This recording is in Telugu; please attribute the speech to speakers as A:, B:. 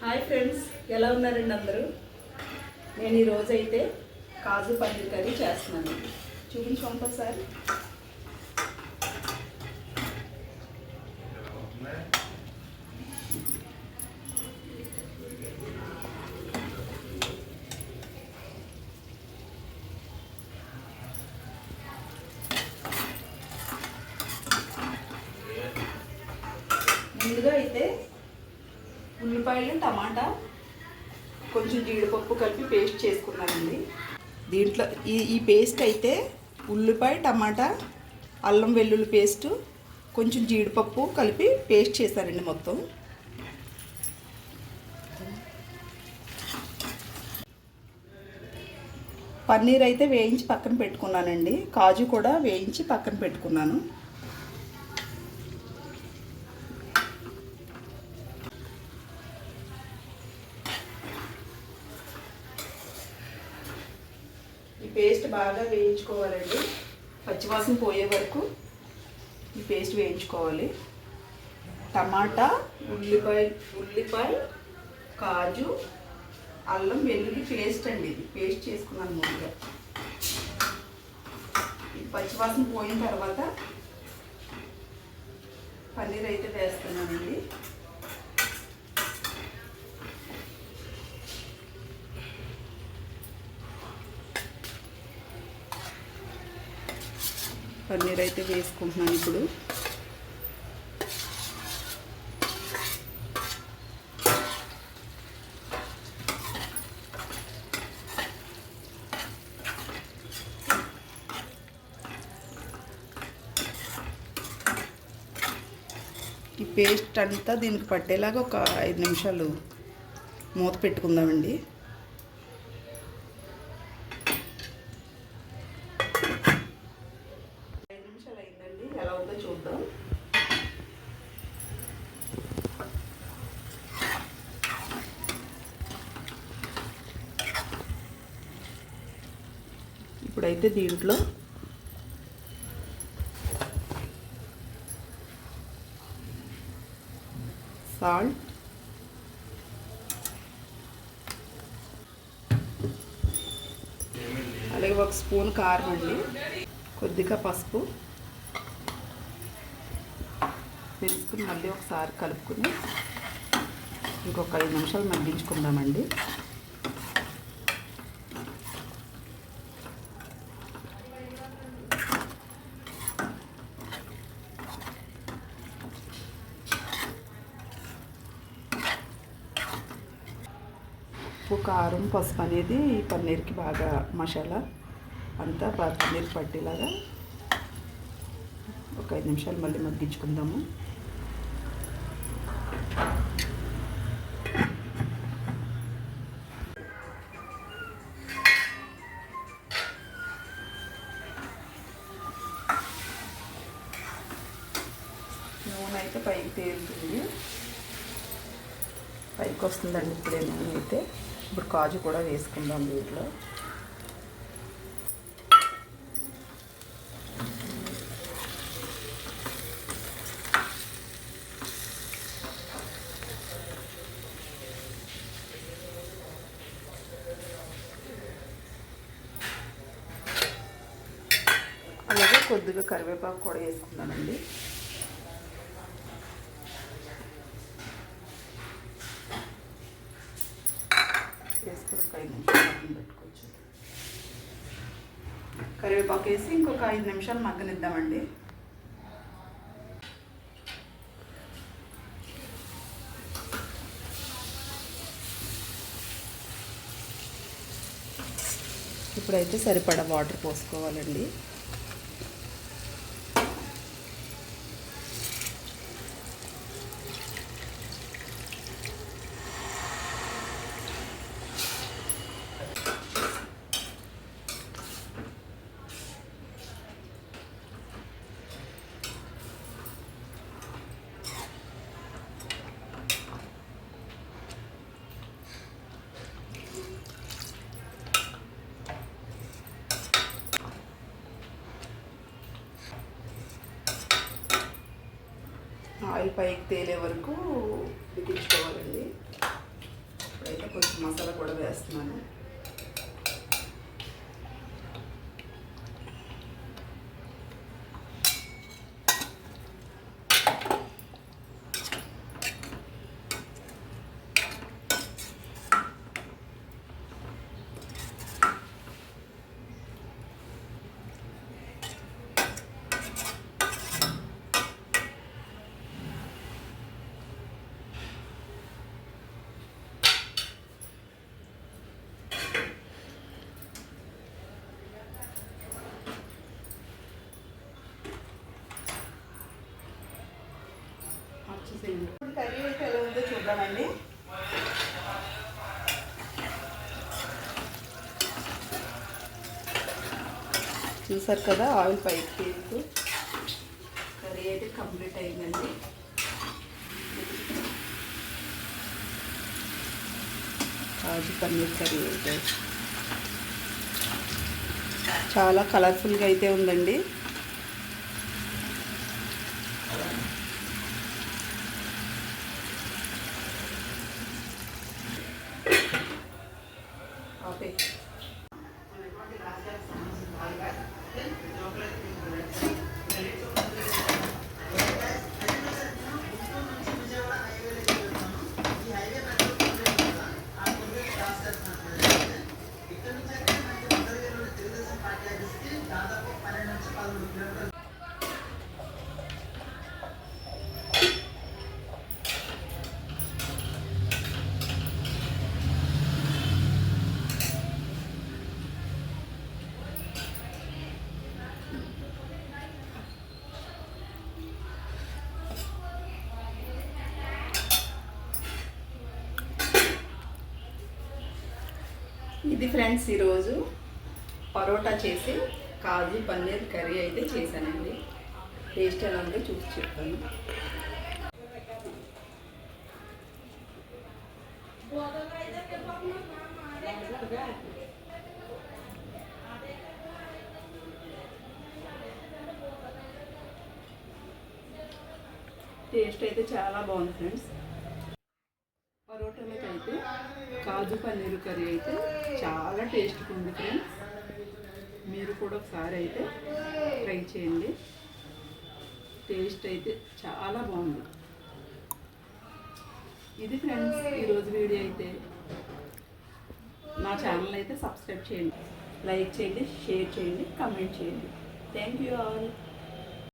A: హాయ్ ఫ్రెండ్స్, ఎలా ఉన్నారండి అందరూ? నేను ఈరోజైతే కాజు పన్నీర్ కర్రీ చేస్తున్నాను. చూపించుకోండి ఒకసారి. ముందుగా అయితే ఉల్లిపాయలు, టమాటా, కొంచెం జీడిపప్పు కలిపి పేస్ట్ చేసుకున్నానండి. దీంట్లో ఈ పేస్ట్ అయితే ఉల్లిపాయ, టమాటా, అల్లం వెల్లుల్లి పేస్టు, కొంచెం జీడిపప్పు కలిపి పేస్ట్ చేశానండి మొత్తం. పన్నీర్ అయితే వేయించి పక్కన పెట్టుకున్నానండి. కాజు కూడా వేయించి పక్కన పెట్టుకున్నాను. ఈ పేస్ట్ బాగా వేయించుకోవాలండి. పచ్చివాసన పోయే వరకు ఈ పేస్ట్ వేయించుకోవాలి. టమాటా, ఉల్లిపాయ, కాజు, అల్లం వెల్లుల్లి పేస్ట్ అండి. ఇది పేస్ట్ చేసుకున్నాను ముందుగా. ఇది పచ్చివాసన పోయిన తర్వాత పన్నీర్ అయితే వేస్తున్నానండి. పన్నీర్ అయితే వేసుకుంటున్నాను ఇప్పుడు. ఈ పేస్ట్ అంతా దీనికి పట్టేలాగా ఒక 5 నిమిషాలు మూత పెట్టుకుందామండి. ఎలా ఉందో చూద్దాం. ఇప్పుడైతే దీంట్లో సాల్ట్, అలాగే 1 స్పూన్ కారం అండి, కొద్దిగా పసుపు వేసుకుని మళ్ళీ ఒకసారి కలుపుకుని ఇంకొక 5 నిమిషాలు మగ్గించుకుందామండి. ఉప్పు, కారం, పసుపు అనేది పన్నీర్కి బాగా మసాలా అంతా పన్నీర్ పట్టేలాగా ఒక 5 నిమిషాలు మళ్ళీ మగ్గించుకుందాము. నూనె అయితే పైకి తేలుతుంది, పైకి వస్తుందండి ఇప్పుడే నూనె అయితే. ఇప్పుడు కాజు కూడా వేసుకుందాం దీంట్లో. అలాగే కొద్దిగా కరివేపాకు కూడా వేసుకున్నానండి. వేసుకుని ఒక 5 నిమిషాలు పెట్టుకోవచ్చు. కరివేపాకు వేసి ఇంకొక 5 నిమిషాలు మగ్గనిద్దామండి. ఇప్పుడైతే సరిపడా వాటర్ పోసుకోవాలండి. ఆయిల్ పైకి తేలే వరకు ఉడికించుకోవాలండి. అయితే కొంచెం మసాలా కూడా వేస్తున్నాను. ఇప్పుడు కర్రీ అయితే ఎలా ఉందో చూద్దామండి. చూసారు కదా, ఆయిల్ పైకి తీస్తూ కర్రీ అయితే కంప్లీట్ అయిందండి. కాజు పన్నీర్ కర్రీ అయితే చాలా కలర్ఫుల్గా అయితే ఉందండి. ఓకే, ఇది ఫ్రెండ్స్ ఈరోజు పరోటా చేసి కాజు పన్నీర్ కర్రీ అయితే చేశానండి. టేస్ట్ ఎలా ఉందో చూసి చెప్తాను. టేస్ట్ అయితే చాలా బాగుంది ఫ్రెండ్స్. పరోటాలకు అయితే కాజు పన్నీర్ కర్రీ అయితే చాలా టేస్ట్గా ఉంది ఫ్రెండ్స్. మీరు కూడా ఒకసారి అయితే ట్రై చేయండి. టేస్ట్ అయితే చాలా బాగుంది. ఇది ఫ్రెండ్స్ ఈరోజు వీడియో అయితే. నా ఛానల్ అయితే సబ్స్క్రైబ్ చేయండి, లైక్ చేయండి, షేర్ చేయండి, కామెంట్ చేయండి. Thank you all.